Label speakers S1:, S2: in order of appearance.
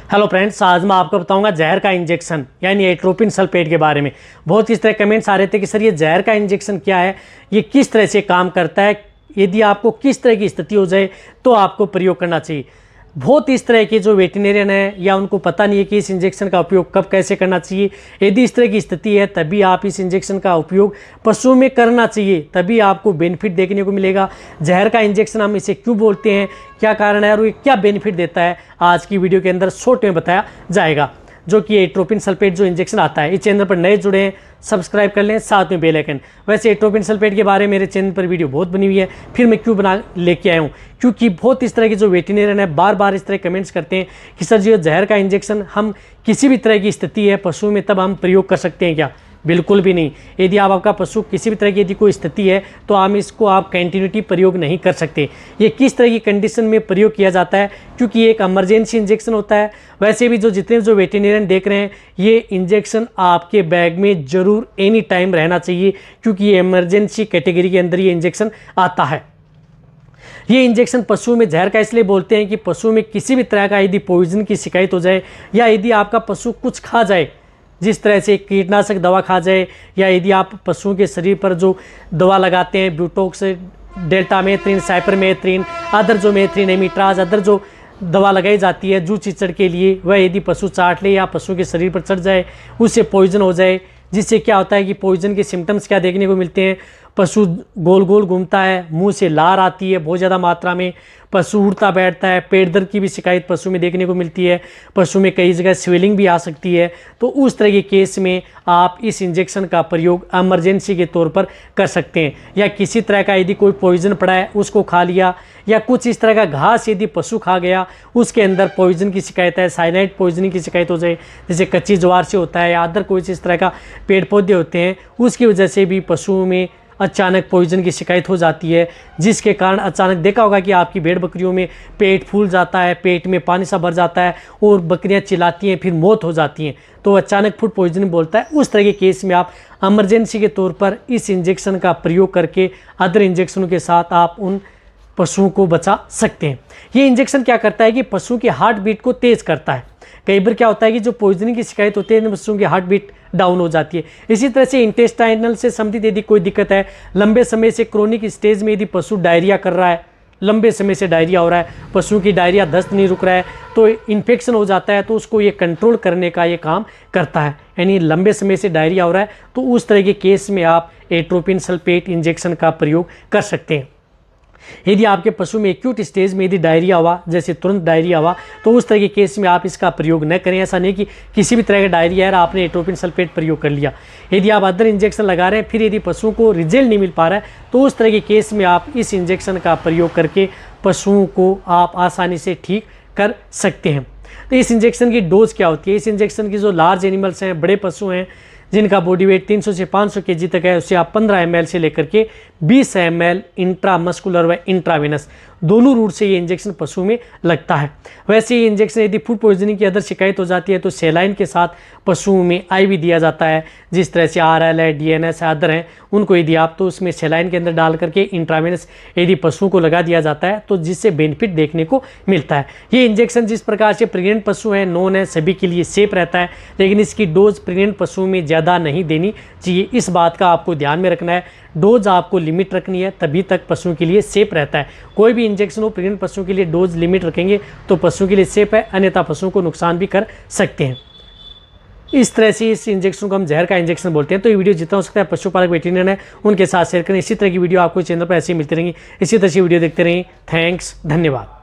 S1: Hello friends, आज मैं आपको बताऊंगा जहर का इंजेक्शन यानी एट्रोपिन सल्फेट के बारे में। बहुत इस तरह कमेंट्स आ रहे थे कि सर ये जहर का इंजेक्शन क्या है, ये किस तरह से काम करता है, यदि आपको किस तरह की स्थिति हो जाए तो आपको प्रयोग करना चाहिए। बहुत इस तरह के जो वेटरनरियन है या उनको पता नहीं है कि इस इंजेक्शन का उपयोग कब कैसे करना चाहिए। यदि इस तरह की स्थिति है तभी आप इस इंजेक्शन का उपयोग पशुओं में करना चाहिए, तभी आपको बेनिफिट देखने को मिलेगा। जहर का इंजेक्शन हम इसे क्यों बोलते हैं, क्या कारण है और ये क्या बेनिफिट देता है, आज की वीडियो के अंदर शॉर्ट में बताया जाएगा। जो कि एट्रोपिन सल्फेट जो इंजेक्शन आता है, इस चैनल पर नए जुड़े हैं सब्सक्राइब कर लें, साथ में बेल आइकन। वैसे एट्रोपिन सल्फेट के बारे में मेरे चैनल पर वीडियो बहुत बनी हुई है, फिर मैं क्यों बना लेके आया हूँ, क्योंकि बहुत इस तरह के जो वेटरनरियन है बार बार इस तरह कमेंट्स करते हैं कि सर जी जहर का इंजेक्शन हम किसी भी तरह की स्थिति है पशु में तब हम प्रयोग कर सकते हैं क्या। बिल्कुल भी नहीं। यदि आपका पशु किसी भी तरह की यदि कोई स्थिति है तो आप इसको आप कंटिन्यूटी प्रयोग नहीं कर सकते। ये किस तरह की कंडीशन में प्रयोग किया जाता है, क्योंकि ये एक इमरजेंसी इंजेक्शन होता है। वैसे भी जितने जो वेटरनरियन देख रहे हैं, ये इंजेक्शन आपके बैग में ज़रूर एनी टाइम रहना चाहिए, क्योंकि ये इमरजेंसी कैटेगरी के अंदर ये इंजेक्शन आता है। ये इंजेक्शन पशु में जहर का इसलिए बोलते हैं कि पशु में किसी भी तरह का यदि पॉइजन की शिकायत हो जाए, या यदि आपका पशु कुछ खा जाए, जिस तरह से कीटनाशक दवा खा जाए, या यदि आप पशुओं के शरीर पर जो दवा लगाते हैं ब्यूटोक्स, डेल्टामेथ्रिन, साइपरमेथ्रिन, अदर जो मेथ्रिन, एमिट्राज, अदर जो दवा लगाई जाती है जू चिचड़ के लिए, वह यदि पशु चाट ले या पशु के शरीर पर चढ़ जाए, उससे पॉइजन हो जाए, जिससे क्या होता है कि पॉइजन के सिम्टम्स क्या देखने को मिलते हैं। पशु गोल गोल घूमता है, मुंह से लार आती है बहुत ज़्यादा मात्रा में, पशु उड़ता बैठता है, पेट दर्द की भी शिकायत पशु में देखने को मिलती है, पशु में कई जगह स्वेलिंग भी आ सकती है। तो उस तरह के केस में आप इस इंजेक्शन का प्रयोग इमरजेंसी के तौर पर कर सकते हैं। या किसी तरह का यदि कोई पॉइजन पड़ा है उसको खा लिया, या कुछ इस तरह का घास यदि पशु खा गया, उसके अंदर पॉइजन की शिकायत है, साइनाइड पॉइजनिंग की शिकायत हो जाए, जैसे कच्ची ज्वार से होता है या अदर कोई इस तरह का पेड़ पौधे होते हैं, उसकी वजह से भी पशुओं में अचानक पॉइजन की शिकायत हो जाती है, जिसके कारण अचानक देखा होगा कि आपकी भेड़ बकरियों में पेट फूल जाता है, पेट में पानी सा भर जाता है और बकरियां चिल्लाती हैं, फिर मौत हो जाती हैं। तो अचानक फूड पॉइजनिंग बोलता है। उस तरह के केस में आप इमरजेंसी के तौर पर इस इंजेक्शन का प्रयोग करके अदर इंजेक्शनों के साथ आप उन पशुओं को बचा सकते हैं। ये इंजेक्शन क्या करता है कि पशु की हार्ट बीट को तेज़ करता है। कई बार क्या होता है कि जो पॉइजनिंग की शिकायत होती है, पशुओं की हार्ट बीट डाउन हो जाती है। इसी तरह से इंटेस्टाइनल से संबंधित यदि कोई दिक्कत है, लंबे समय से क्रोनिक स्टेज में यदि पशु डायरिया कर रहा है, लंबे समय से डायरिया हो रहा है, पशु की डायरिया दस्त नहीं रुक रहा है, तो इन्फेक्शन हो जाता है, तो उसको ये कंट्रोल करने का ये काम करता है। यानी लंबे समय से डायरिया हो रहा है तो उस तरह के केस में आप एट्रोपिन सल्फेट इंजेक्शन का प्रयोग कर सकते हैं। यदि आपके पशु में एक्यूट स्टेज में यदि डायरिया हुआ, जैसे तुरंत डायरिया हुआ, तो उस तरह के केस में आप इसका प्रयोग न करें। ऐसा नहीं कि किसी भी तरह का डायरिया है आपने एट्रोपिन सल्फेट प्रयोग कर लिया। यदि आप अदर इंजेक्शन लगा रहे हैं, फिर यदि पशुओं को रिजल्ट नहीं मिल पा रहा है, तो उस तरह के केस में आप इस इंजेक्शन का प्रयोग करके पशुओं को आप आसानी से ठीक कर सकते हैं। तो इस इंजेक्शन की डोज क्या होती है? इस इंजेक्शन की जो लार्ज एनिमल्स हैं, बड़े पशु हैं जिनका बॉडी वेट 300 से 500 केजी तक है, उससे आप 15 ml से लेकर के 20 ml इंट्रामस्कुलर व इंट्रावेनस दोनों रूट से ये इंजेक्शन पशु में लगता है। वैसे ये इंजेक्शन यदि फूड पॉइजनिंग की अदर शिकायत हो जाती है तो सेलाइन के साथ पशुओं में IV दिया जाता है। जिस तरह से RL है, DNS है, अदर हैं, उनको यदि आप तो उसमें सेलाइन के अंदर डाल करके इंट्रावेनस यदि पशुओं को लगा दिया जाता है तो जिससे बेनिफिट देखने को मिलता है। ये इंजेक्शन जिस प्रकार से प्रेग्नेंट पशु हैं, नॉन है, सभी के लिए सेफ रहता है, लेकिन इसकी डोज प्रेग्नेंट पशुओं में ज़्यादा नहीं देनी चाहिए। इस बात का आपको ध्यान में रखना है। डोज आपको लिमिट रखनी है, तभी तक पशुओं के लिए सेफ रहता है। कोई भी इंजेक्शन हो प्रेग्नेंट पशुओं के लिए डोज लिमिट रखेंगे तो पशुओं के लिए सेफ है, अन्यथा पशुओं को नुकसान भी कर सकते हैं। इस तरह से इस इंजेक्शन को हम जहर का इंजेक्शन बोलते हैं। तो ये वीडियो जितना हो सकता है पशुपालक वेटरनरियन है उनके साथ शेयर करें। इसी तरह की वीडियो आपको चैनल पर ऐसे ही मिलती रहेंगी। इसी तरह से वीडियो देखते रहें। थैंक्स, धन्यवाद।